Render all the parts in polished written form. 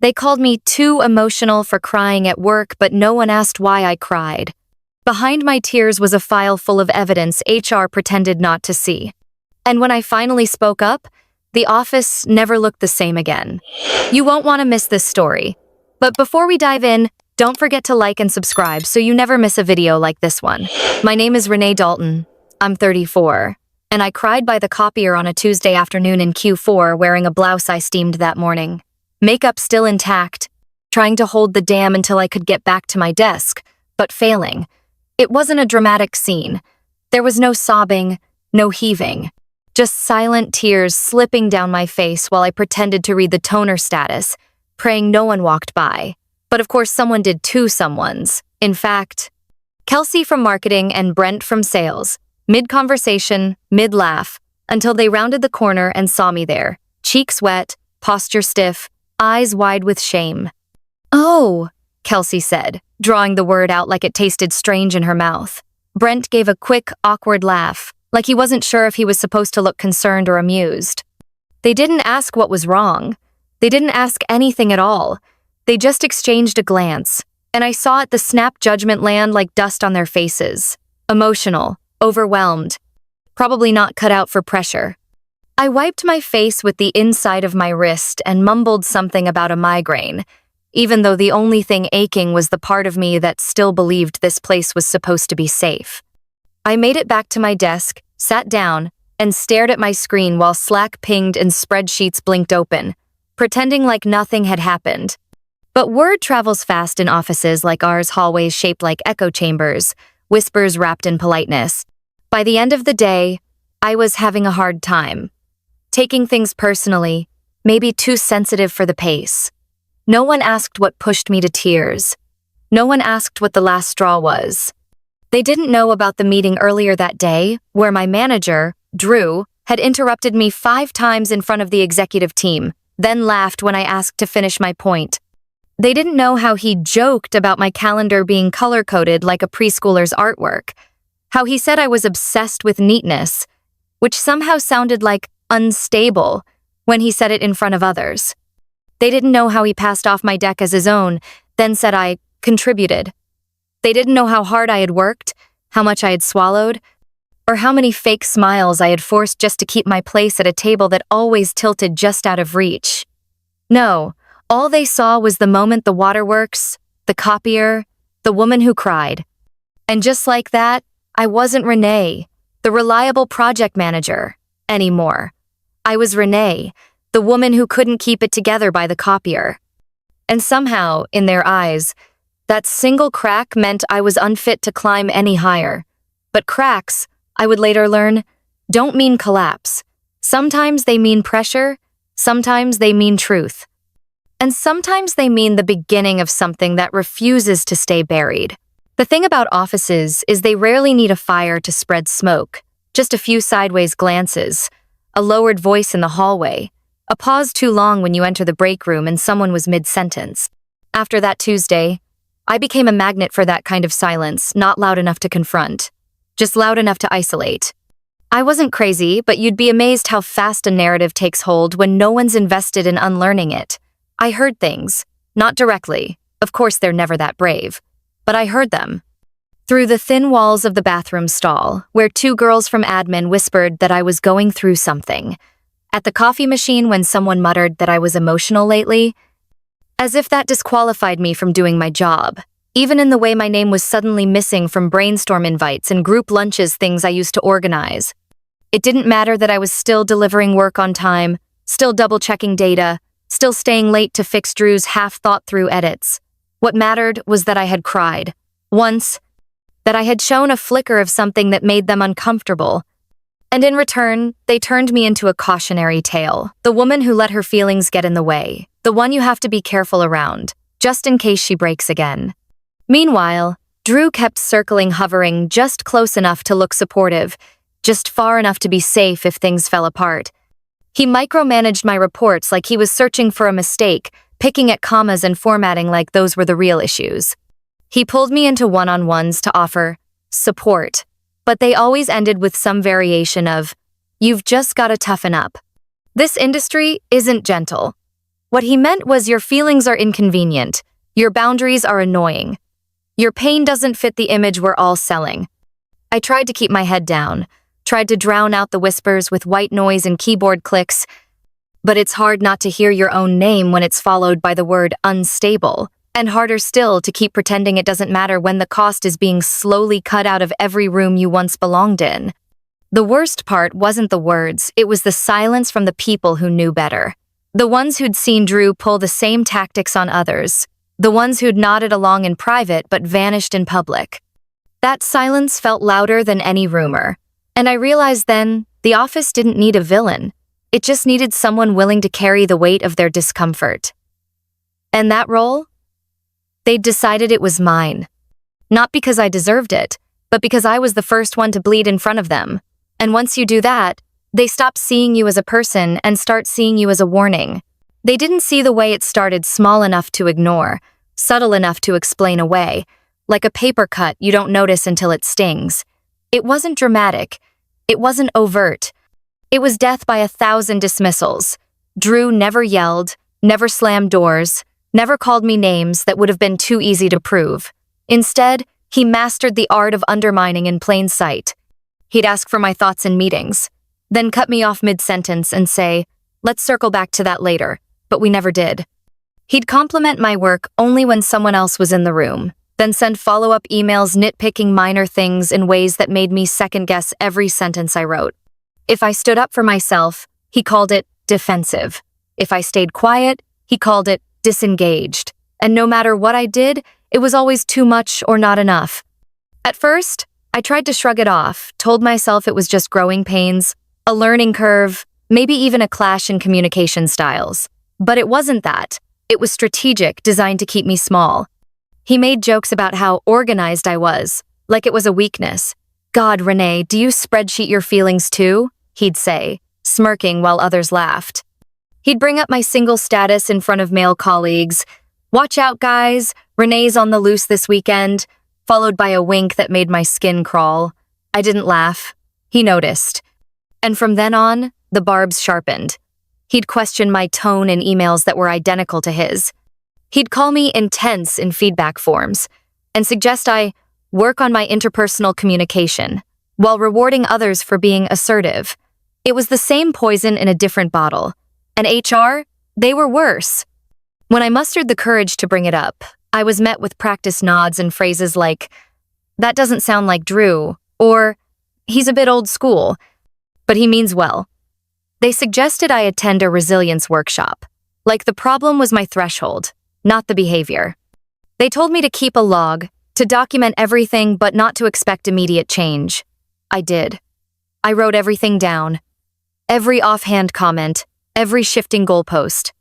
They called me too emotional for crying at work, but no one asked why I cried. Behind my tears was a file full of evidence HR pretended not to see. And when I finally spoke up, the office never looked the same again. You won't want to miss this story. But before we dive in, don't forget to like and subscribe so you never miss a video like this one. My name is Renee Dalton. I'm 34. And I cried by the copier on a Tuesday afternoon in Q4 wearing a blouse I steamed that morning. Makeup still intact, trying to hold the dam until I could get back to my desk, but failing. It wasn't a dramatic scene. There was no sobbing, no heaving. Just silent tears slipping down my face while I pretended to read the toner status, praying no one walked by. But of course someone did, two someones. In fact, Kelsey from marketing and Brent from sales. Mid-conversation, mid-laugh, until they rounded the corner and saw me there. Cheeks wet, posture stiff, eyes wide with shame. "Oh," Kelsey said, drawing the word out like it tasted strange in her mouth. Brent gave a quick, awkward laugh, like he wasn't sure if he was supposed to look concerned or amused. They didn't ask what was wrong. They didn't ask anything at all. They just exchanged a glance, and I saw at the snap judgment land like dust on their faces. Emotional, overwhelmed, probably not cut out for pressure. I wiped my face with the inside of my wrist and mumbled something about a migraine, even though the only thing aching was the part of me that still believed this place was supposed to be safe. I made it back to my desk, sat down, and stared at my screen while Slack pinged and spreadsheets blinked open, pretending like nothing had happened. But word travels fast in offices like ours, hallways shaped like echo chambers, whispers wrapped in politeness. By the end of the day, I was having a hard time. Taking things personally, maybe too sensitive for the pace. No one asked what pushed me to tears. No one asked what the last straw was. They didn't know about the meeting earlier that day, where my manager, Drew, had interrupted me 5 times in front of the executive team, then laughed when I asked to finish my point. They didn't know how he joked about my calendar being color-coded like a preschooler's artwork, how he said I was obsessed with neatness, which somehow sounded like unstable when he said it in front of others. They didn't know how he passed off my deck as his own, then said I contributed. They didn't know how hard I had worked, how much I had swallowed, or how many fake smiles I had forced just to keep my place at a table that always tilted just out of reach. No, all they saw was the moment the waterworks, the copier, the woman who cried. And just like that, I wasn't Renee, the reliable project manager, anymore. I was Renee, the woman who couldn't keep it together by the copier. And somehow, in their eyes, that single crack meant I was unfit to climb any higher. But cracks, I would later learn, don't mean collapse. Sometimes they mean pressure, sometimes they mean truth. And sometimes they mean the beginning of something that refuses to stay buried. The thing about offices is they rarely need a fire to spread smoke, just a few sideways glances, a lowered voice in the hallway, a pause too long when you enter the break room and someone was mid-sentence. After that Tuesday, I became a magnet for that kind of silence, not loud enough to confront, just loud enough to isolate. I wasn't crazy, but you'd be amazed how fast a narrative takes hold when no one's invested in unlearning it. I heard things, not directly, of course they're never that brave, but I heard them. Through the thin walls of the bathroom stall, where 2 girls from admin whispered that I was going through something. At the coffee machine when someone muttered that I was emotional lately. As if that disqualified me from doing my job. Even in the way my name was suddenly missing from brainstorm invites and group lunches, things I used to organize. It didn't matter that I was still delivering work on time, still double-checking data, still staying late to fix Drew's half-thought-through edits. What mattered was that I had cried. Once. That I had shown a flicker of something that made them uncomfortable. And in return, they turned me into a cautionary tale. The woman who let her feelings get in the way. The one you have to be careful around, just in case she breaks again. Meanwhile, Drew kept circling, hovering just close enough to look supportive, just far enough to be safe if things fell apart. He micromanaged my reports like he was searching for a mistake, picking at commas and formatting like those were the real issues. He pulled me into one-on-ones to offer support, but they always ended with some variation of, "You've just got to toughen up." This industry isn't gentle. What he meant was your feelings are inconvenient, your boundaries are annoying, your pain doesn't fit the image we're all selling. I tried to keep my head down, tried to drown out the whispers with white noise and keyboard clicks, but it's hard not to hear your own name when it's followed by the word unstable, and harder still to keep pretending it doesn't matter when the cost is being slowly cut out of every room you once belonged in. The worst part wasn't the words, it was the silence from the people who knew better. The ones who'd seen Drew pull the same tactics on others. The ones who'd nodded along in private but vanished in public. That silence felt louder than any rumor. And I realized then, the office didn't need a villain. It just needed someone willing to carry the weight of their discomfort. And that role? They'd decided it was mine. Not because I deserved it, but because I was the first one to bleed in front of them. And once you do that, they stop seeing you as a person and start seeing you as a warning. They didn't see the way it started small enough to ignore, subtle enough to explain away, like a paper cut you don't notice until it stings. It wasn't dramatic. It wasn't overt. It was death by 1,000 dismissals. Drew never yelled, never slammed doors, never called me names that would have been too easy to prove. Instead, he mastered the art of undermining in plain sight. He'd ask for my thoughts in meetings, then cut me off mid-sentence and say, "Let's circle back to that later," but we never did. He'd compliment my work only when someone else was in the room, then send follow-up emails nitpicking minor things in ways that made me second-guess every sentence I wrote. If I stood up for myself, he called it defensive. If I stayed quiet, he called it disengaged. And no matter what I did, it was always too much or not enough. At first, I tried to shrug it off, told myself it was just growing pains, a learning curve, maybe even a clash in communication styles. But it wasn't that. It was strategic, designed to keep me small. He made jokes about how organized I was, like it was a weakness. "God, Renee, do you spreadsheet your feelings too?" he'd say, smirking while others laughed. He'd bring up my single status in front of male colleagues. "Watch out, guys, Renee's on the loose this weekend," followed by a wink that made my skin crawl. I didn't laugh. He noticed. And from then on, the barbs sharpened. He'd question my tone in emails that were identical to his. He'd call me intense in feedback forms and suggest I work on my interpersonal communication while rewarding others for being assertive. It was the same poison in a different bottle. And HR, they were worse. When I mustered the courage to bring it up, I was met with practice nods and phrases like, "That doesn't sound like Drew," or "He's a bit old school, but he means well." They suggested I attend a resilience workshop, like the problem was my threshold, not the behavior. They told me to keep a log, to document everything but not to expect immediate change. I did. I wrote everything down. Every offhand comment, every shifting goalpost.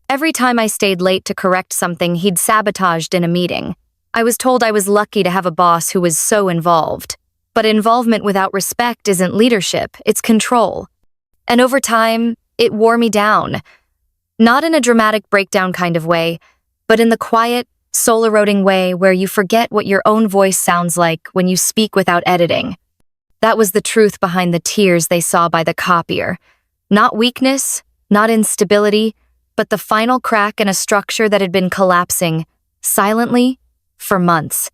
Every time I stayed late to correct something he'd sabotaged in a meeting, I was told I was lucky to have a boss who was so involved. But involvement without respect isn't leadership, it's control. And over time, it wore me down. Not in a dramatic breakdown kind of way, but in the quiet, soul-eroding way where you forget what your own voice sounds like when you speak without editing. That was the truth behind the tears they saw by the copier. Not weakness, not instability, but the final crack in a structure that had been collapsing, silently, for months.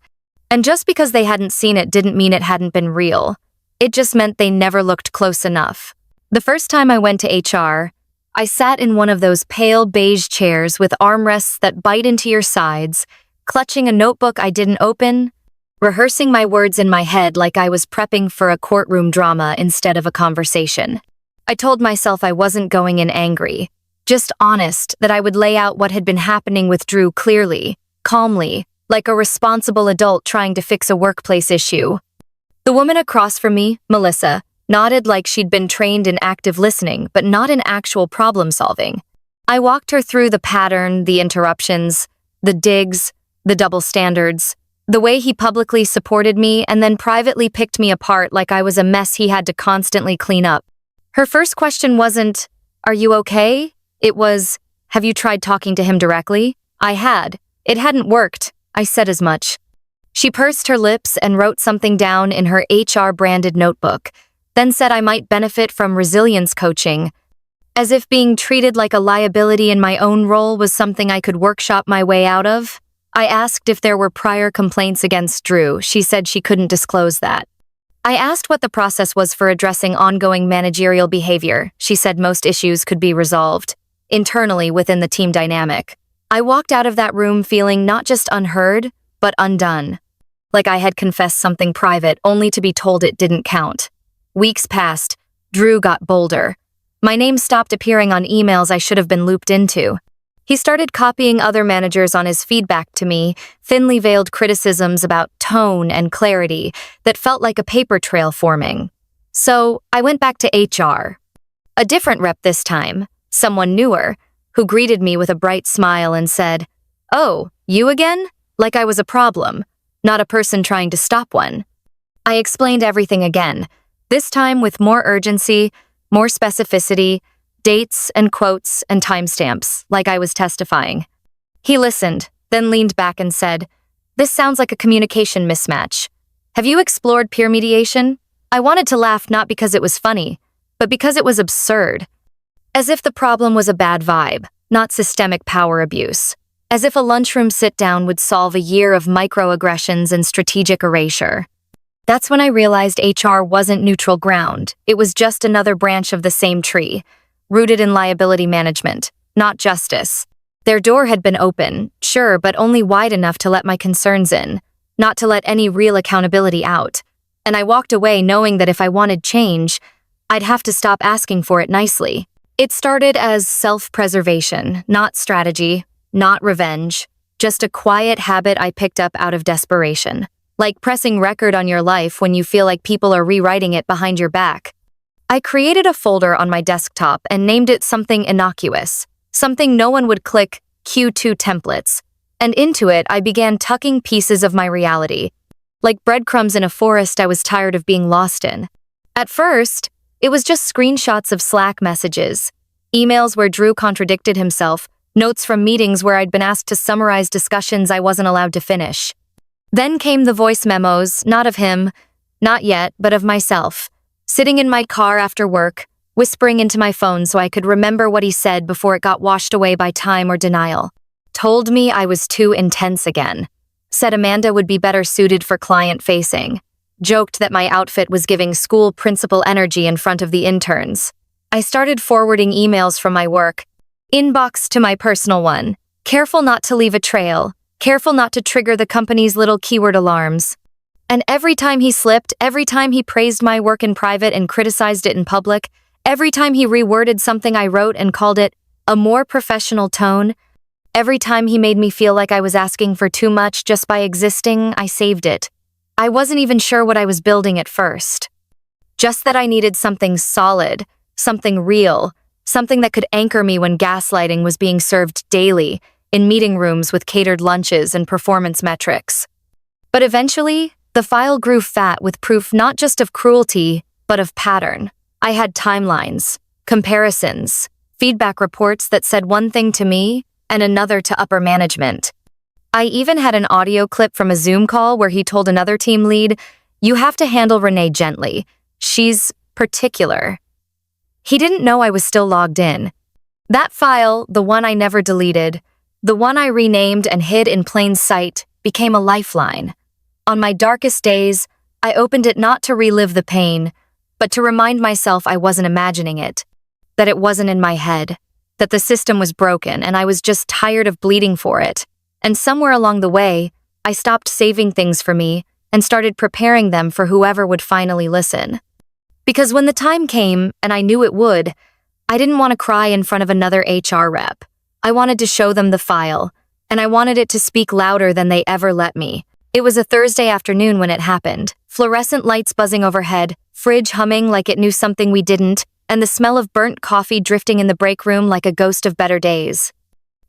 And just because they hadn't seen it didn't mean it hadn't been real. It just meant they never looked close enough. The first time I went to HR, I sat in one of those pale beige chairs with armrests that bite into your sides, clutching a notebook I didn't open, rehearsing my words in my head like I was prepping for a courtroom drama instead of a conversation. I told myself I wasn't going in angry, just honest, that I would lay out what had been happening with Drew clearly, calmly, like a responsible adult trying to fix a workplace issue. The woman across from me, Melissa, nodded like she'd been trained in active listening, but not in actual problem-solving. I walked her through the pattern, the interruptions, the digs, the double standards, the way he publicly supported me and then privately picked me apart like I was a mess he had to constantly clean up. Her first question wasn't, "Are you okay?" It was, "Have you tried talking to him directly?" I had. It hadn't worked. I said as much. She pursed her lips and wrote something down in her HR-branded notebook, then said I might benefit from resilience coaching. As if being treated like a liability in my own role was something I could workshop my way out of. I asked if there were prior complaints against Drew. She said she couldn't disclose that. I asked what the process was for addressing ongoing managerial behavior. She said most issues could be resolved internally within the team dynamic. I walked out of that room feeling not just unheard, but undone. Like I had confessed something private only to be told it didn't count. Weeks passed. Drew got bolder. My name stopped appearing on emails I should have been looped into. He started copying other managers on his feedback to me, thinly veiled criticisms about tone and clarity that felt like a paper trail forming. So I went back to HR. A different rep this time, someone newer, who greeted me with a bright smile and said, "Oh, you again?" Like I was a problem, not a person trying to stop one. I explained everything again, this time with more urgency, more specificity, dates and quotes and timestamps, like I was testifying. He listened, then leaned back and said, "This sounds like a communication mismatch. Have you explored peer mediation?" I wanted to laugh not because it was funny, but because it was absurd. As if the problem was a bad vibe, not systemic power abuse. As if a lunchroom sit-down would solve a year of microaggressions and strategic erasure. That's when I realized HR wasn't neutral ground. It was just another branch of the same tree, rooted in liability management, not justice. Their door had been open, sure, but only wide enough to let my concerns in, not to let any real accountability out. And I walked away knowing that if I wanted change, I'd have to stop asking for it nicely. It started as self-preservation, not strategy, not revenge, just a quiet habit I picked up out of desperation. Like pressing record on your life when you feel like people are rewriting it behind your back. I created a folder on my desktop and named it something innocuous, something no one would click, Q2 templates. And into it, I began tucking pieces of my reality, like breadcrumbs in a forest I was tired of being lost in. At first, it was just screenshots of Slack messages, emails where Drew contradicted himself, notes from meetings where I'd been asked to summarize discussions I wasn't allowed to finish. Then came the voice memos, not of him, not yet, but of myself, sitting in my car after work, whispering into my phone so I could remember what he said before it got washed away by time or denial. Told me I was too intense again. Said Amanda would be better suited for client-facing. Joked that my outfit was giving school principal energy in front of the interns. I started forwarding emails from my work, inbox to my personal one, careful not to leave a trail, careful not to trigger the company's little keyword alarms. And every time he slipped, every time he praised my work in private and criticized it in public, every time he reworded something I wrote and called it a more professional tone, every time he made me feel like I was asking for too much just by existing, I saved it. I wasn't even sure what I was building at first. Just that I needed something solid, something real, something that could anchor me when gaslighting was being served daily in meeting rooms with catered lunches and performance metrics. But eventually, the file grew fat with proof not just of cruelty, but of pattern. I had timelines, comparisons, feedback reports that said one thing to me and another to upper management. I even had an audio clip from a Zoom call where he told another team lead, "You have to handle Renee gently. She's particular." He didn't know I was still logged in. That file, the one I never deleted, the one I renamed and hid in plain sight, became a lifeline. On my darkest days, I opened it not to relive the pain, but to remind myself I wasn't imagining it, that it wasn't in my head, that the system was broken and I was just tired of bleeding for it. And somewhere along the way, I stopped saving things for me and started preparing them for whoever would finally listen. Because when the time came, and I knew it would, I didn't want to cry in front of another HR rep. I wanted to show them the file, and I wanted it to speak louder than they ever let me. It was a Thursday afternoon when it happened. Fluorescent lights buzzing overhead, fridge humming like it knew something we didn't, and the smell of burnt coffee drifting in the break room like a ghost of better days.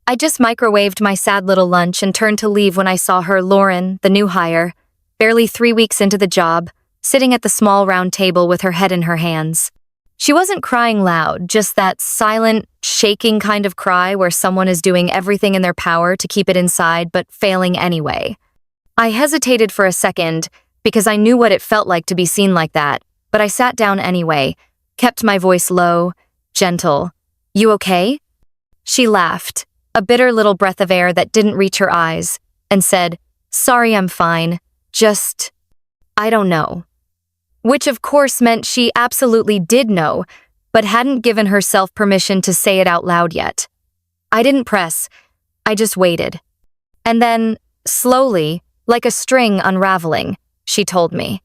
I just microwaved my sad little lunch and turned to leave when I saw her, Lauren, the new hire, barely 3 weeks into the job, sitting at the small round table with her head in her hands. She wasn't crying loud, just that silent, shaking kind of cry where someone is doing everything in their power to keep it inside but failing anyway. I hesitated for a second because I knew what it felt like to be seen like that, but I sat down anyway, kept my voice low, gentle, You okay? She laughed, a bitter little breath of air that didn't reach her eyes, and said, Sorry, I'm fine. Just, I don't know. Which of course meant she absolutely did know, but hadn't given herself permission to say it out loud yet. I didn't press. I just waited. And then, slowly, like a string unraveling, she told me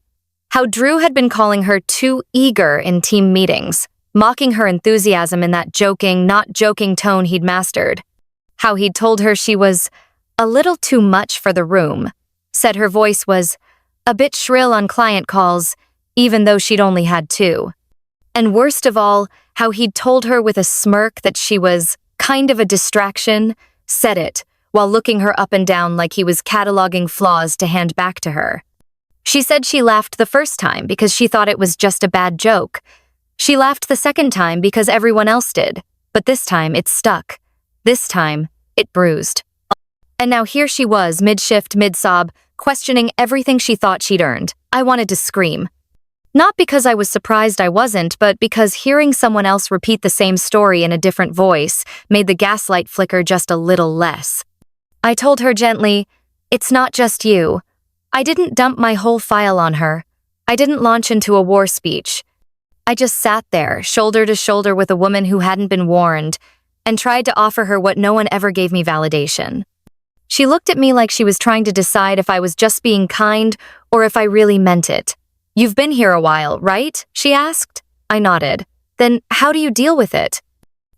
how Drew had been calling her too eager in team meetings, mocking her enthusiasm in that joking, not joking tone he'd mastered. How he'd told her she was a little too much for the room, said her voice was a bit shrill on client calls, even though she'd only had two. And worst of all, how he'd told her with a smirk that she was kind of a distraction, said it, while looking her up and down like he was cataloging flaws to hand back to her. She said she laughed the first time because she thought it was just a bad joke. She laughed the second time because everyone else did, but this time it stuck. This time, it bruised. And now here she was, mid-shift, mid-sob, questioning everything she thought she'd earned. I wanted to scream. Not because I was surprised I wasn't, but because hearing someone else repeat the same story in a different voice made the gaslight flicker just a little less. I told her gently, It's not just you. I didn't dump my whole file on her. I didn't launch into a war speech. I just sat there, shoulder to shoulder with a woman who hadn't been warned, and tried to offer her what no one ever gave me validation. She looked at me like she was trying to decide if I was just being kind or if I really meant it. You've been here a while, right? She asked. I nodded. Then how do you deal with it?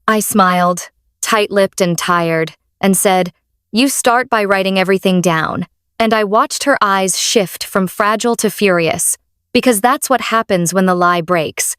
I smiled, tight-lipped and tired, and said, You start by writing everything down. And I watched her eyes shift from fragile to furious, because that's what happens when the lie breaks.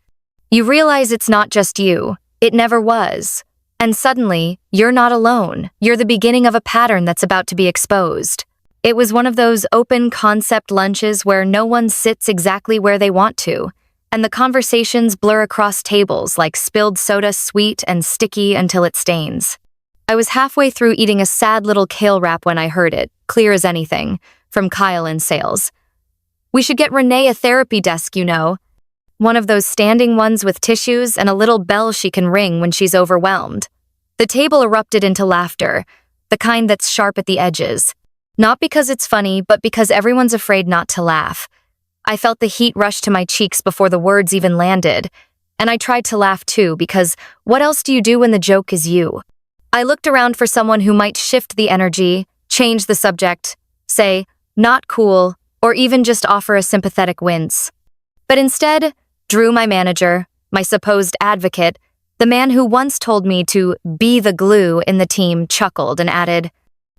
You realize it's not just you. It never was. And suddenly, you're not alone. You're the beginning of a pattern that's about to be exposed. It was one of those open concept lunches where no one sits exactly where they want to, and the conversations blur across tables like spilled soda, sweet and sticky until it stains. I was halfway through eating a sad little kale wrap when I heard it, clear as anything, from Kyle in sales. We should get Renee a therapy desk, you know. One of those standing ones with tissues and a little bell she can ring when she's overwhelmed. The table erupted into laughter, the kind that's sharp at the edges. Not because it's funny, but because everyone's afraid not to laugh. I felt the heat rush to my cheeks before the words even landed, and I tried to laugh too, because what else do you do when the joke is you? I looked around for someone who might shift the energy, change the subject, say, not cool, or even just offer a sympathetic wince. But instead, Drew, my manager, my supposed advocate, the man who once told me to be the glue in the team, chuckled and added,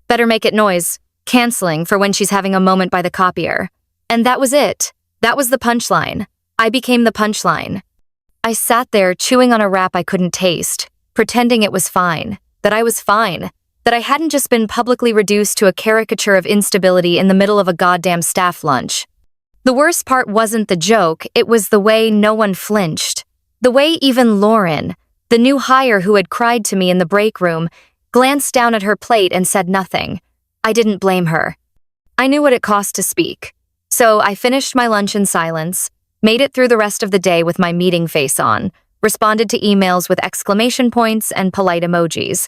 Better make it noise, canceling for when she's having a moment by the copier. And that was it. That was the punchline. I became the punchline. I sat there chewing on a wrap I couldn't taste, pretending it was fine, that I was fine, that I hadn't just been publicly reduced to a caricature of instability in the middle of a goddamn staff lunch. The worst part wasn't the joke, it was the way no one flinched. The way even Lauren, the new hire who had cried to me in the break room, glanced down at her plate and said nothing. I didn't blame her. I knew what it cost to speak. So I finished my lunch in silence, made it through the rest of the day with my meeting face on, responded to emails with exclamation points and polite emojis,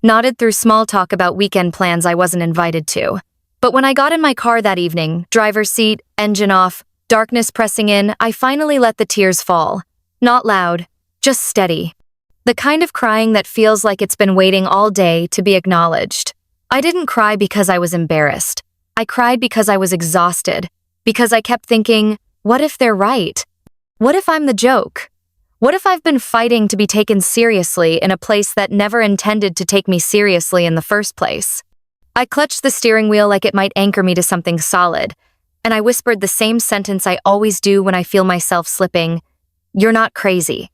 nodded through small talk about weekend plans I wasn't invited to. But when I got in my car that evening, driver's seat, engine off, darkness pressing in, I finally let the tears fall. Not loud, just steady. The kind of crying that feels like it's been waiting all day to be acknowledged. I didn't cry because I was embarrassed. I cried because I was exhausted, because I kept thinking, what if they're right? What if I'm the joke? What if I've been fighting to be taken seriously in a place that never intended to take me seriously in the first place? I clutched the steering wheel like it might anchor me to something solid, and I whispered the same sentence I always do when I feel myself slipping. You're not crazy.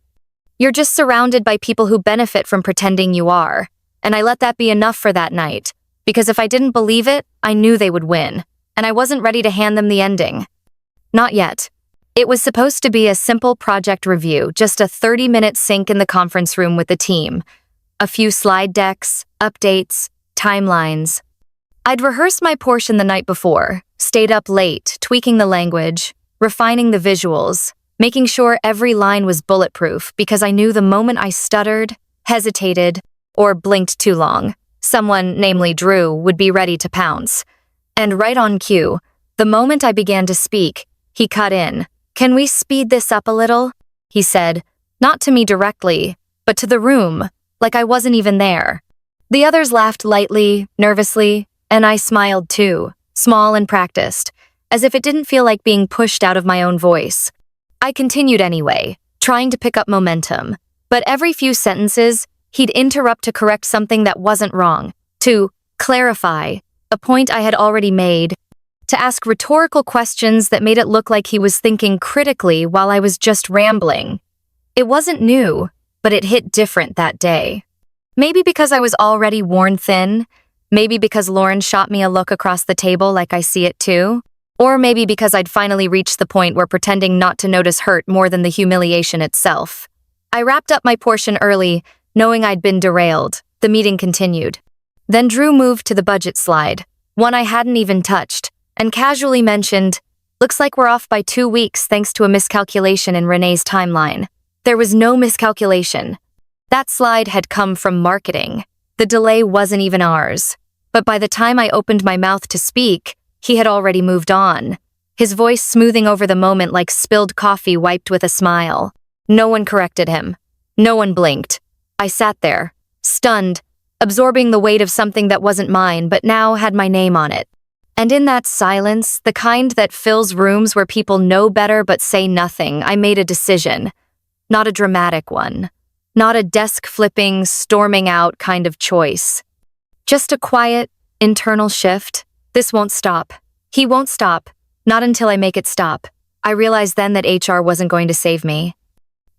You're just surrounded by people who benefit from pretending you are. And I let that be enough for that night, because if I didn't believe it, I knew they would win, and I wasn't ready to hand them the ending. Not yet. It was supposed to be a simple project review, just a 30-minute sync in the conference room with the team. A few slide decks, updates, timelines. I'd rehearsed my portion the night before, stayed up late, tweaking the language, refining the visuals, making sure every line was bulletproof because I knew the moment I stuttered, hesitated, or blinked too long, someone, namely Drew, would be ready to pounce. And right on cue, the moment I began to speak, he cut in. "Can we speed this up a little?" he said, not to me directly, but to the room, like I wasn't even there. The others laughed lightly, nervously, and I smiled too, small and practiced, as if it didn't feel like being pushed out of my own voice. I continued anyway, trying to pick up momentum, but every few sentences, he'd interrupt to correct something that wasn't wrong, to clarify a point I had already made, to ask rhetorical questions that made it look like he was thinking critically while I was just rambling. It wasn't new, but it hit different that day. Maybe because I was already worn thin, maybe because Lauren shot me a look across the table like I see it too, or maybe because I'd finally reached the point where pretending not to notice hurt more than the humiliation itself. I wrapped up my portion early, knowing I'd been derailed. The meeting continued. Then Drew moved to the budget slide, one I hadn't even touched, and casually mentioned, "Looks like we're off by 2 weeks thanks to a miscalculation in Renee's timeline." There was no miscalculation. That slide had come from marketing. The delay wasn't even ours. But by the time I opened my mouth to speak, he had already moved on, his voice smoothing over the moment like spilled coffee wiped with a smile. No one corrected him. No one blinked. I sat there, stunned, absorbing the weight of something that wasn't mine but now had my name on it. And in that silence, the kind that fills rooms where people know better but say nothing, I made a decision. Not a dramatic one. Not a desk-flipping, storming out kind of choice. Just a quiet, internal shift. This won't stop. He won't stop. Not until I make it stop. I realized then that HR wasn't going to save me.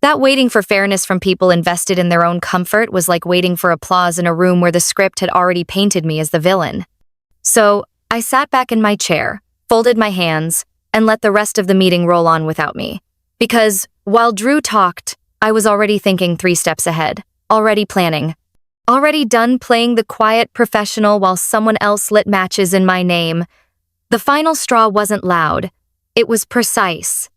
That waiting for fairness from people invested in their own comfort was like waiting for applause in a room where the script had already painted me as the villain. So, I sat back in my chair, folded my hands, and let the rest of the meeting roll on without me. Because, while Drew talked, I was already thinking 3 steps ahead, already planning. Already done playing the quiet professional while someone else lit matches in my name. The final straw wasn't loud. It was precise.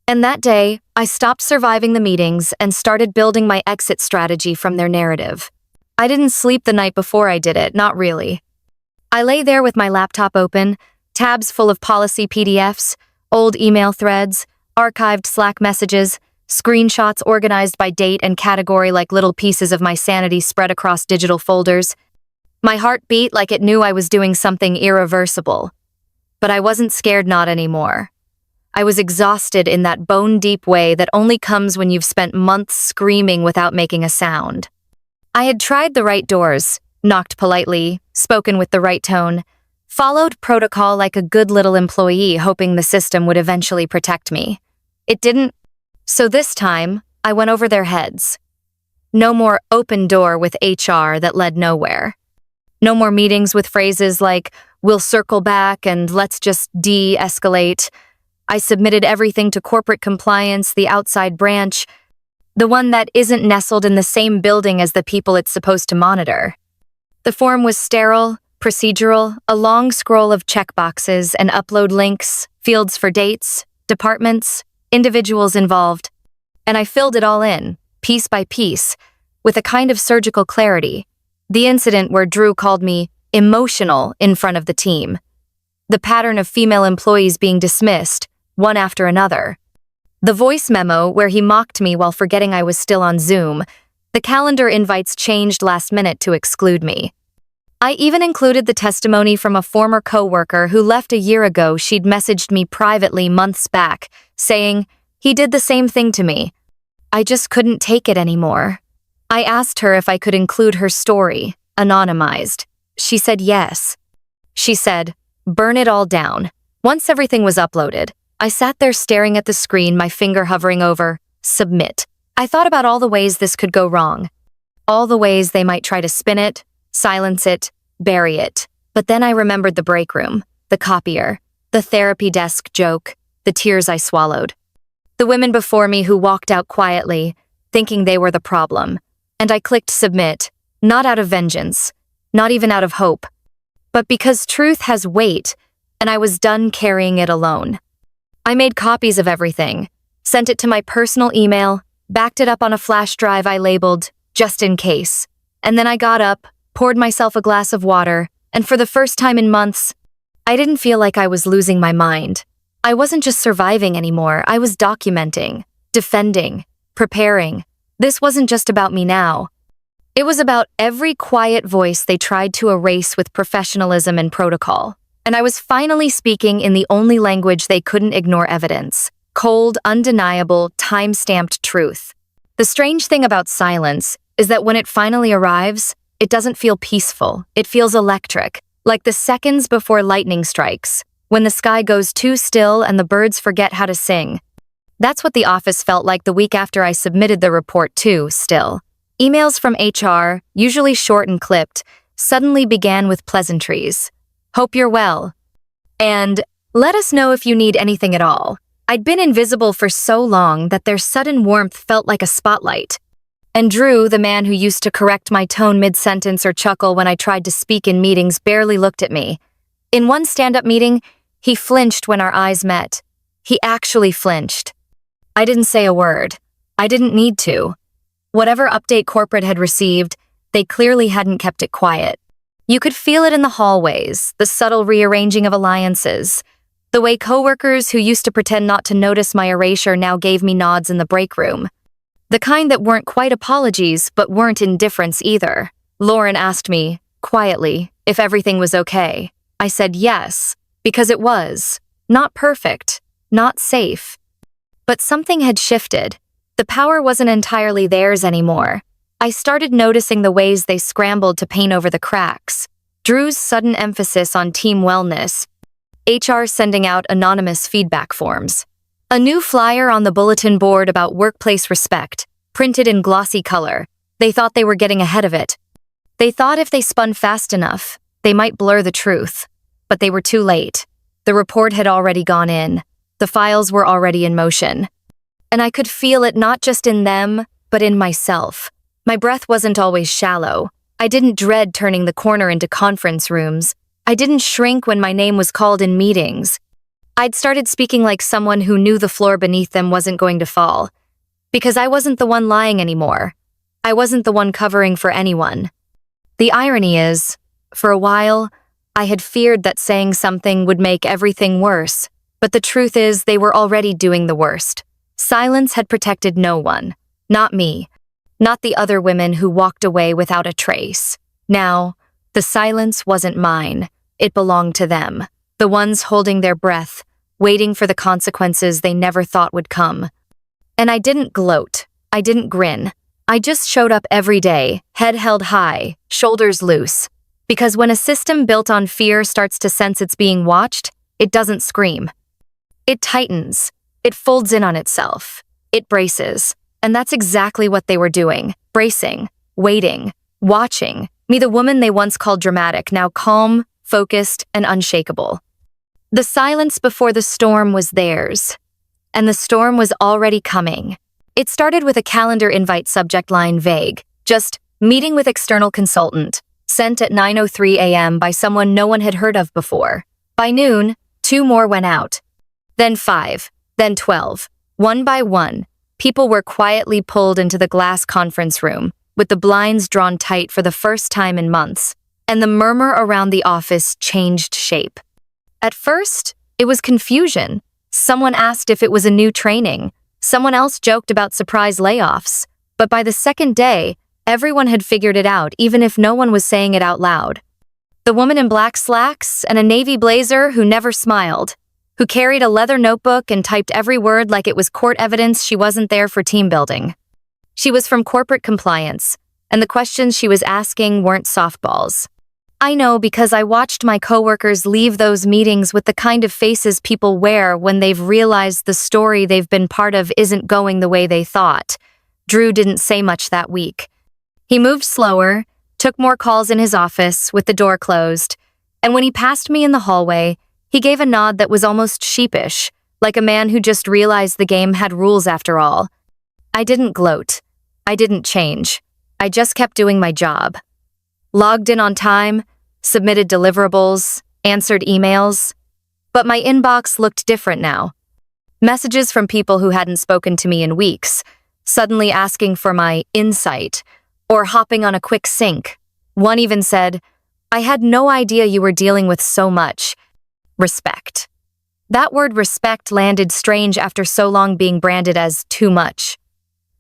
And that day, I stopped surviving the meetings and started building my exit strategy from their narrative. I didn't sleep the night before I did it, not really. I lay there with my laptop open, tabs full of policy PDFs, old email threads, archived Slack messages, screenshots organized by date and category like little pieces of my sanity spread across digital folders. My heart beat like it knew I was doing something irreversible. But I wasn't scared not anymore. I was exhausted in that bone-deep way that only comes when you've spent months screaming without making a sound. I had tried the right doors, knocked politely, spoken with the right tone, followed protocol like a good little employee hoping the system would eventually protect me. It didn't. So this time, I went over their heads. No more open door with HR that led nowhere. No more meetings with phrases like, "We'll circle back" and "let's just de-escalate." I submitted everything to corporate compliance, the outside branch, the one that isn't nestled in the same building as the people it's supposed to monitor. The form was sterile, procedural, a long scroll of checkboxes and upload links, fields for dates, departments, individuals involved. And I filled it all in, piece by piece, with a kind of surgical clarity. The incident where Drew called me emotional in front of the team. The pattern of female employees being dismissed, one after another. The voice memo where he mocked me while forgetting I was still on Zoom. The calendar invites changed last minute to exclude me. I even included the testimony from a former coworker who left a year ago. She'd messaged me privately months back, saying, "He did the same thing to me." I just couldn't take it anymore. I asked her if I could include her story, anonymized. She said yes. She said, "Burn it all down." Once everything was uploaded, I sat there staring at the screen, my finger hovering over submit. I thought about all the ways this could go wrong. All the ways they might try to spin it, silence it, bury it. But then I remembered the break room, the copier, the therapy desk joke, the tears I swallowed. The women before me who walked out quietly, thinking they were the problem. And I clicked submit, not out of vengeance, not even out of hope, but because truth has weight, and I was done carrying it alone. I made copies of everything, sent it to my personal email, backed it up on a flash drive I labeled just in case. And then I got up, poured myself a glass of water, and for the first time in months, I didn't feel like I was losing my mind. I wasn't just surviving anymore, I was documenting, defending, preparing. This wasn't just about me now. It was about every quiet voice they tried to erase with professionalism and protocol. And I was finally speaking in the only language they couldn't ignore: evidence. Cold, undeniable, time-stamped truth. The strange thing about silence is that when it finally arrives, it doesn't feel peaceful. It feels electric, like the seconds before lightning strikes, when the sky goes too still and the birds forget how to sing. That's what the office felt like the week after I submitted the report too, still. Emails from HR, usually short and clipped, suddenly began with pleasantries. Hope you're well. And let us know if you need anything at all. I'd been invisible for so long that their sudden warmth felt like a spotlight. And Drew, the man who used to correct my tone mid-sentence or chuckle when I tried to speak in meetings, barely looked at me. In one stand-up meeting, he flinched when our eyes met. He actually flinched. I didn't say a word. I didn't need to. Whatever update corporate had received, they clearly hadn't kept it quiet. You could feel it in the hallways, the subtle rearranging of alliances, the way coworkers who used to pretend not to notice my erasure now gave me nods in the break room. The kind that weren't quite apologies, but weren't indifference either. Lauren asked me, quietly, if everything was okay. I said yes, because it was. Not perfect, not safe. But something had shifted. The power wasn't entirely theirs anymore. I started noticing the ways they scrambled to paint over the cracks. Drew's sudden emphasis on team wellness. HR sending out anonymous feedback forms. A new flyer on the bulletin board about workplace respect, printed in glossy color. They thought they were getting ahead of it. They thought if they spun fast enough, they might blur the truth. But they were too late. The report had already gone in. The files were already in motion. And I could feel it not just in them, but in myself. My breath wasn't always shallow. I didn't dread turning the corner into conference rooms. I didn't shrink when my name was called in meetings. I'd started speaking like someone who knew the floor beneath them wasn't going to fall. Because I wasn't the one lying anymore. I wasn't the one covering for anyone. The irony is, for a while, I had feared that saying something would make everything worse. But the truth is, they were already doing the worst. Silence had protected no one. Not me. Not the other women who walked away without a trace. Now, the silence wasn't mine. It belonged to them. The ones holding their breath, waiting for the consequences they never thought would come. And I didn't gloat. I didn't grin. I just showed up every day, head held high, shoulders loose. Because when a system built on fear starts to sense it's being watched, it doesn't scream. It tightens. It folds in on itself. It braces. And that's exactly what they were doing. Bracing, waiting, watching. Me, the woman they once called dramatic, now calm, focused, and unshakable. The silence before the storm was theirs. And the storm was already coming. It started with a calendar invite subject line vague. Just, meeting with external consultant. Sent at 9:03 a.m. by someone no one had heard of before. By noon, 2 more went out. Then 5. Then 12. One by one, people were quietly pulled into the glass conference room, with the blinds drawn tight for the first time in months, and the murmur around the office changed shape. At first, it was confusion. Someone asked if it was a new training. Someone else joked about surprise layoffs. But by the second day, everyone had figured it out, even if no one was saying it out loud. The woman in black slacks and a navy blazer who never smiled, who carried a leather notebook and typed every word like it was court evidence she wasn't there for team building. She was from corporate compliance, and the questions she was asking weren't softballs. I know because I watched my coworkers leave those meetings with the kind of faces people wear when they've realized the story they've been part of isn't going the way they thought. Drew didn't say much that week. He moved slower, took more calls in his office with the door closed, and when he passed me in the hallway, he gave a nod that was almost sheepish, like a man who just realized the game had rules after all. I didn't gloat. I didn't change. I just kept doing my job. Logged in on time, submitted deliverables, answered emails. But my inbox looked different now. Messages from people who hadn't spoken to me in weeks, suddenly asking for my insight, or hopping on a quick sink. One even said, "I had no idea you were dealing with so much." Respect. That word respect landed strange after so long being branded as too much.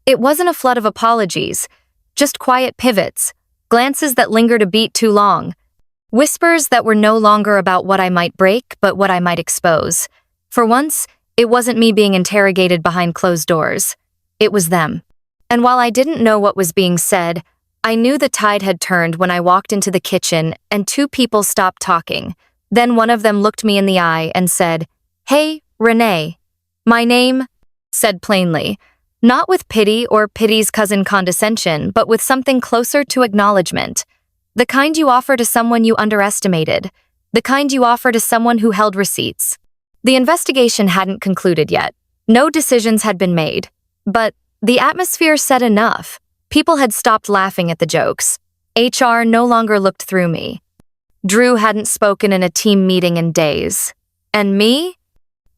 It wasn't a flood of apologies, just quiet pivots, glances that lingered a beat too long, whispers that were no longer about what I might break, but what I might expose. For once, it wasn't me being interrogated behind closed doors. It was them. And while I didn't know what was being said, I knew the tide had turned when I walked into the kitchen and two people stopped talking. Then one of them looked me in the eye and said, "Hey, Renee." My name, said plainly, not with pity or pity's cousin condescension, but with something closer to acknowledgement. The kind you offer to someone you underestimated. The kind you offer to someone who held receipts. The investigation hadn't concluded yet. No decisions had been made. But the atmosphere said enough. People had stopped laughing at the jokes. HR no longer looked through me. Drew hadn't spoken in a team meeting in days. And me?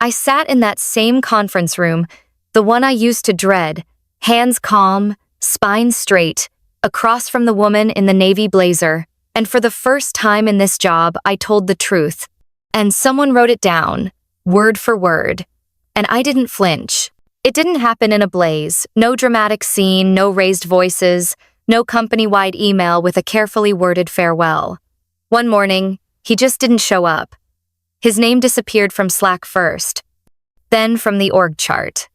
I sat in that same conference room, the one I used to dread, hands calm, spine straight, across from the woman in the navy blazer, and for the first time in this job, I told the truth. And someone wrote it down, word for word. And I didn't flinch. It didn't happen in a blaze, no dramatic scene, no raised voices, no company-wide email with a carefully worded farewell. One morning, he just didn't show up. His name disappeared from Slack first, then from the org chart.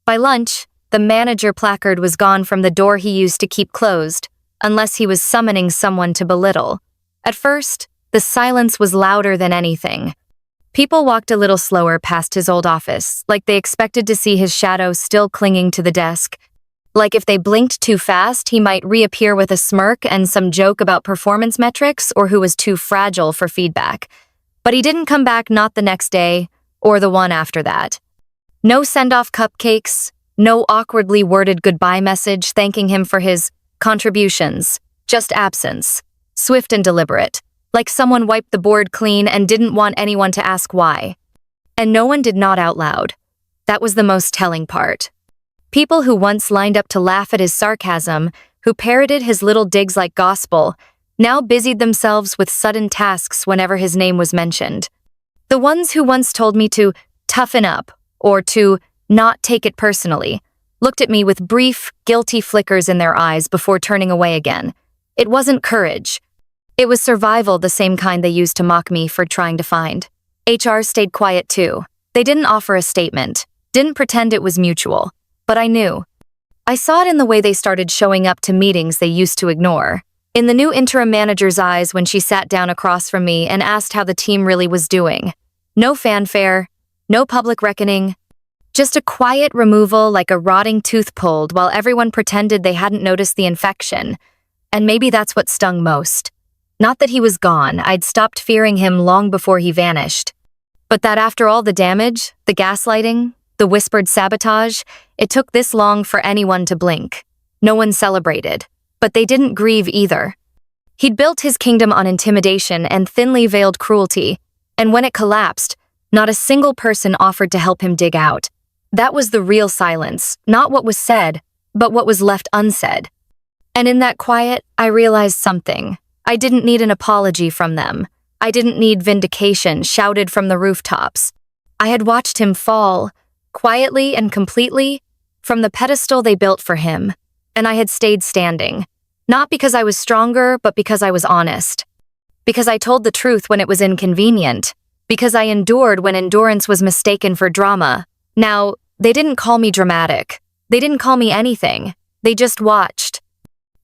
By lunch, the manager placard was gone from the door he used to keep closed, unless he was summoning someone to belittle. At first, the silence was louder than anything. People walked a little slower past his old office, like they expected to see his shadow still clinging to the desk. Like if they blinked too fast, he might reappear with a smirk and some joke about performance metrics or who was too fragile for feedback. But he didn't come back, not the next day, or the one after that. No send-off cupcakes, no awkwardly worded goodbye message thanking him for his contributions, just absence, swift and deliberate, like someone wiped the board clean and didn't want anyone to ask why. And no one did not out loud. That was the most telling part. People who once lined up to laugh at his sarcasm, who parroted his little digs like gospel, now busied themselves with sudden tasks whenever his name was mentioned. The ones who once told me to toughen up or to not take it personally looked at me with brief, guilty flickers in their eyes before turning away again. It wasn't courage. It was survival, the same kind they used to mock me for trying to find. HR stayed quiet too. They didn't offer a statement, didn't pretend it was mutual. But I knew. I saw it in the way they started showing up to meetings they used to ignore. In the new interim manager's eyes when she sat down across from me and asked how the team really was doing. No fanfare, no public reckoning, just a quiet removal like a rotting tooth pulled while everyone pretended they hadn't noticed the infection. And maybe that's what stung most. Not that he was gone, I'd stopped fearing him long before he vanished. But that after all the damage, the gaslighting, the whispered sabotage, it took this long for anyone to blink. No one celebrated, but they didn't grieve either. He'd built his kingdom on intimidation and thinly veiled cruelty, and when it collapsed, not a single person offered to help him dig out. That was the real silence, not what was said, but what was left unsaid. And in that quiet, I realized something. I didn't need an apology from them. I didn't need vindication shouted from the rooftops. I had watched him fall, quietly and completely, from the pedestal they built for him, and I had stayed standing. Not because I was stronger, but because I was honest. Because I told the truth when it was inconvenient. Because I endured when endurance was mistaken for drama. Now, they didn't call me dramatic. They didn't call me anything. They just watched.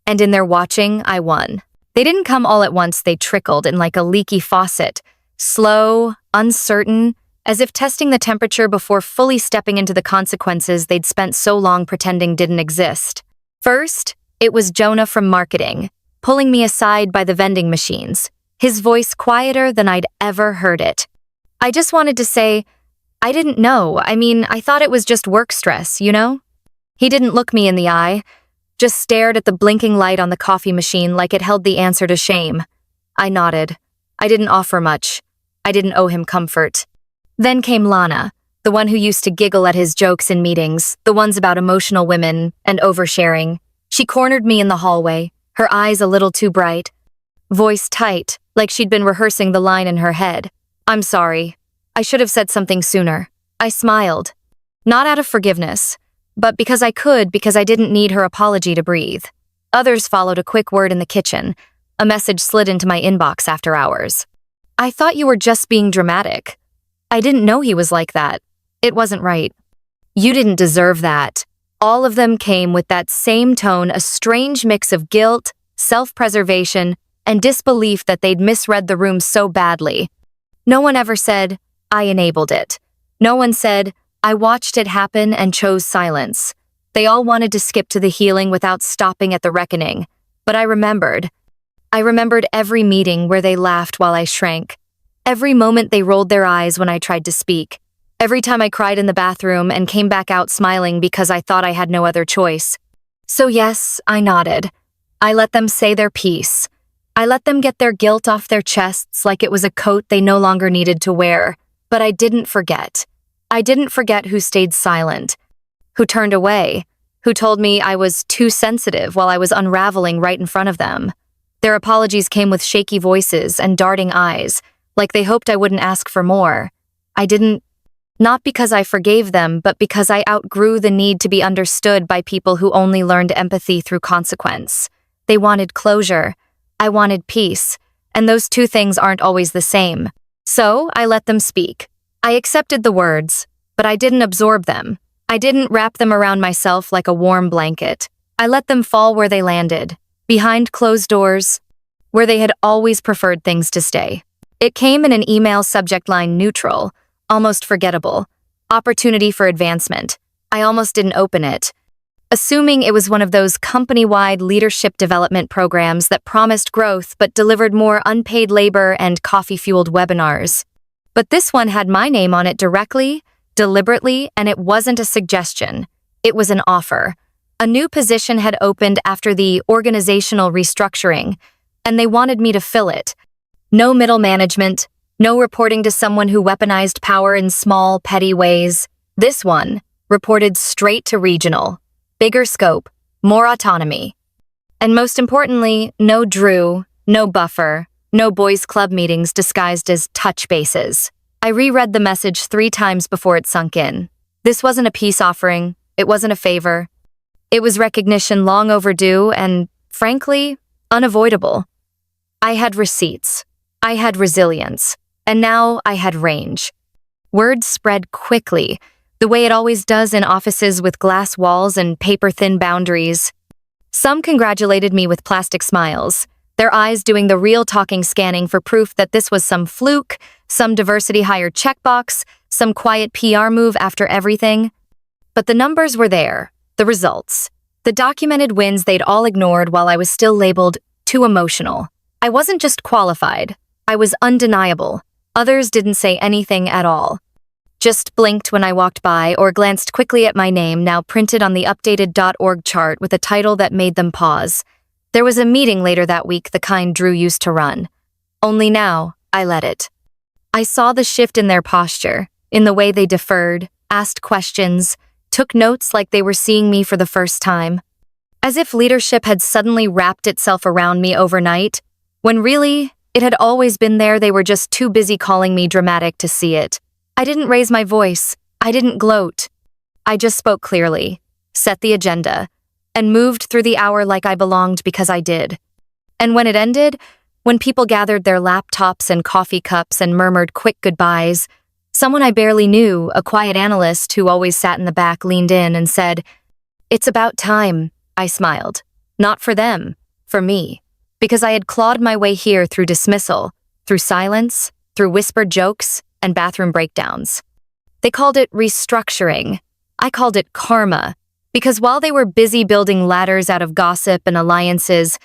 And in their watching, I won. They didn't come all at once, they trickled in like a leaky faucet. Slow, uncertain, as if testing the temperature before fully stepping into the consequences they'd spent so long pretending didn't exist. First, it was Jonah from marketing, pulling me aside by the vending machines, his voice quieter than I'd ever heard it. I just wanted to say, I didn't know. I thought it was just work stress, you know? He didn't look me in the eye, just stared at the blinking light on the coffee machine like it held the answer to shame. I nodded. I didn't offer much. I didn't owe him comfort. Then came Lana, the one who used to giggle at his jokes in meetings, the ones about emotional women and oversharing. She cornered me in the hallway, her eyes a little too bright, voice tight, like she'd been rehearsing the line in her head. "I'm sorry. I should have said something sooner." I smiled. Not out of forgiveness, but because I didn't need her apology to breathe. Others followed a quick word in the kitchen. A message slid into my inbox after hours. "I thought you were just being dramatic. I didn't know he was like that. It wasn't right. You didn't deserve that." All of them came with that same tone, a strange mix of guilt, self-preservation, and disbelief that they'd misread the room so badly. No one ever said, "I enabled it." No one said, "I watched it happen and chose silence." They all wanted to skip to the healing without stopping at the reckoning. But I remembered. I remembered every meeting where they laughed while I shrank. Every moment they rolled their eyes when I tried to speak. Every time I cried in the bathroom and came back out smiling because I thought I had no other choice. So yes, I nodded. I let them say their piece. I let them get their guilt off their chests like it was a coat they no longer needed to wear. But I didn't forget. I didn't forget who stayed silent, who turned away, who told me I was too sensitive while I was unraveling right in front of them. Their apologies came with shaky voices and darting eyes, like they hoped I wouldn't ask for more. I didn't, not because I forgave them, but because I outgrew the need to be understood by people who only learned empathy through consequence. They wanted closure. I wanted peace, and those two things aren't always the same. So I let them speak. I accepted the words, but I didn't absorb them. I didn't wrap them around myself like a warm blanket. I let them fall where they landed, behind closed doors, where they had always preferred things to stay. It came in an email subject line neutral, almost forgettable. Opportunity for advancement. I almost didn't open it, assuming it was one of those company-wide leadership development programs that promised growth but delivered more unpaid labor and coffee-fueled webinars. But this one had my name on it directly, deliberately, and it wasn't a suggestion. It was an offer. A new position had opened after the organizational restructuring, and they wanted me to fill it. No middle management, no reporting to someone who weaponized power in small, petty ways. This one reported straight to regional. Bigger scope, more autonomy. And most importantly, no Drew, no buffer, no boys' club meetings disguised as touch bases. I reread the message 3 times before it sunk in. This wasn't a peace offering. It wasn't a favor. It was recognition long overdue and, frankly, unavoidable. I had receipts. I had resilience. And now I had range. Word spread quickly, the way it always does in offices with glass walls and paper-thin boundaries. Some congratulated me with plastic smiles, their eyes doing the real talking scanning for proof that this was some fluke, some diversity hire checkbox, some quiet PR move after everything. But the numbers were there, the results, the documented wins they'd all ignored while I was still labeled too emotional. I wasn't just qualified, I was undeniable. Others didn't say anything at all. Just blinked when I walked by or glanced quickly at my name now printed on the updated .org chart with a title that made them pause. There was a meeting later that week, the kind Drew used to run. Only now, I let it. I saw the shift in their posture, in the way they deferred, asked questions, took notes like they were seeing me for the first time. As if leadership had suddenly wrapped itself around me overnight, when really, it had always been there. They were just too busy calling me dramatic to see it. I didn't raise my voice. I didn't gloat. I just spoke clearly, set the agenda, and moved through the hour like I belonged because I did. And when it ended, when people gathered their laptops and coffee cups and murmured quick goodbyes, someone I barely knew, a quiet analyst who always sat in the back, leaned in and said, "It's about time." I smiled. Not for them, for me. Because I had clawed my way here through dismissal, through silence, through whispered jokes, and bathroom breakdowns. They called it restructuring. I called it karma, because while they were busy building ladders out of gossip and alliances,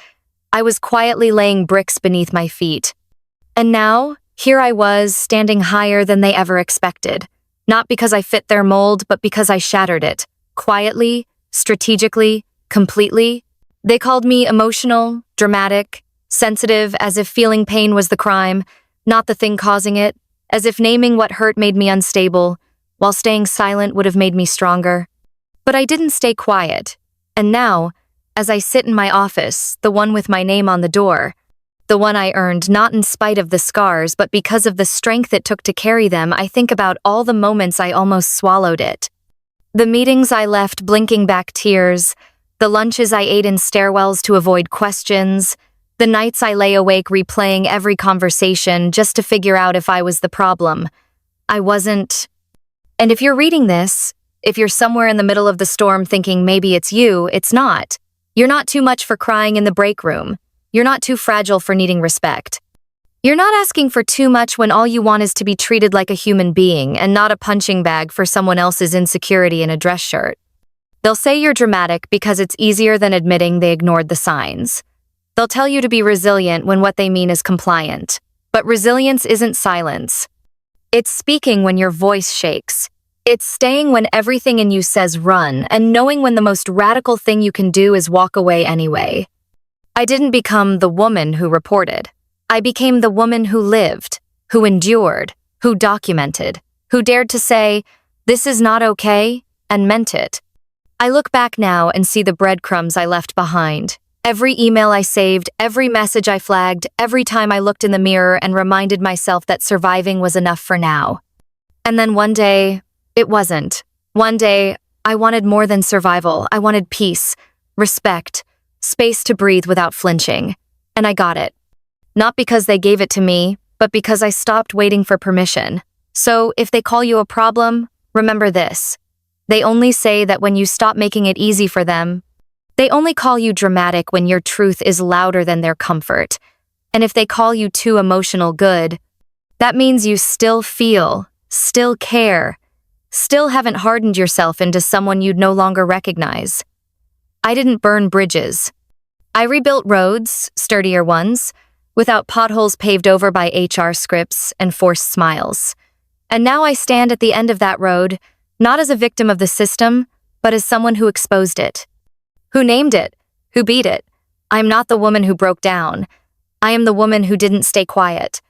I was quietly laying bricks beneath my feet. And now, here I was, standing higher than they ever expected, not because I fit their mold, but because I shattered it, quietly, strategically, completely. They called me emotional, dramatic, sensitive, as if feeling pain was the crime, not the thing causing it, as if naming what hurt made me unstable, while staying silent would have made me stronger. But I didn't stay quiet, and now, as I sit in my office, the one with my name on the door. The one I earned not in spite of the scars, but because of the strength it took to carry them. I think about all the moments I almost swallowed it. The meetings I left blinking back tears, the lunches I ate in stairwells to avoid questions, the nights I lay awake replaying every conversation just to figure out if I was the problem. I wasn't. And if you're reading this, if you're somewhere in the middle of the storm thinking maybe it's you, it's not. You're not too much for crying in the break room. You're not too fragile for needing respect. You're not asking for too much when all you want is to be treated like a human being and not a punching bag for someone else's insecurity in a dress shirt. They'll say you're dramatic because it's easier than admitting they ignored the signs. They'll tell you to be resilient when what they mean is compliant. But resilience isn't silence. It's speaking when your voice shakes. It's staying when everything in you says run, and knowing when the most radical thing you can do is walk away anyway. I didn't become the woman who reported. I became the woman who lived, who endured, who documented, who dared to say, "This is not okay," and meant it. I look back now and see the breadcrumbs I left behind. Every email I saved, every message I flagged, every time I looked in the mirror and reminded myself that surviving was enough for now. And then one day, it wasn't. One day, I wanted more than survival. I wanted peace, respect, space to breathe without flinching. And I got it. Not because they gave it to me, but because I stopped waiting for permission. So if they call you a problem, remember this. They only say that when you stop making it easy for them. They only call you dramatic when your truth is louder than their comfort. And if they call you too emotional good, that means you still feel, still care, still haven't hardened yourself into someone you'd no longer recognize. I didn't burn bridges. I rebuilt roads, sturdier ones, without potholes paved over by HR scripts and forced smiles. And now I stand at the end of that road, not as a victim of the system, but as someone who exposed it. Who named it? Who beat it? I am not the woman who broke down. I am the woman who didn't stay quiet.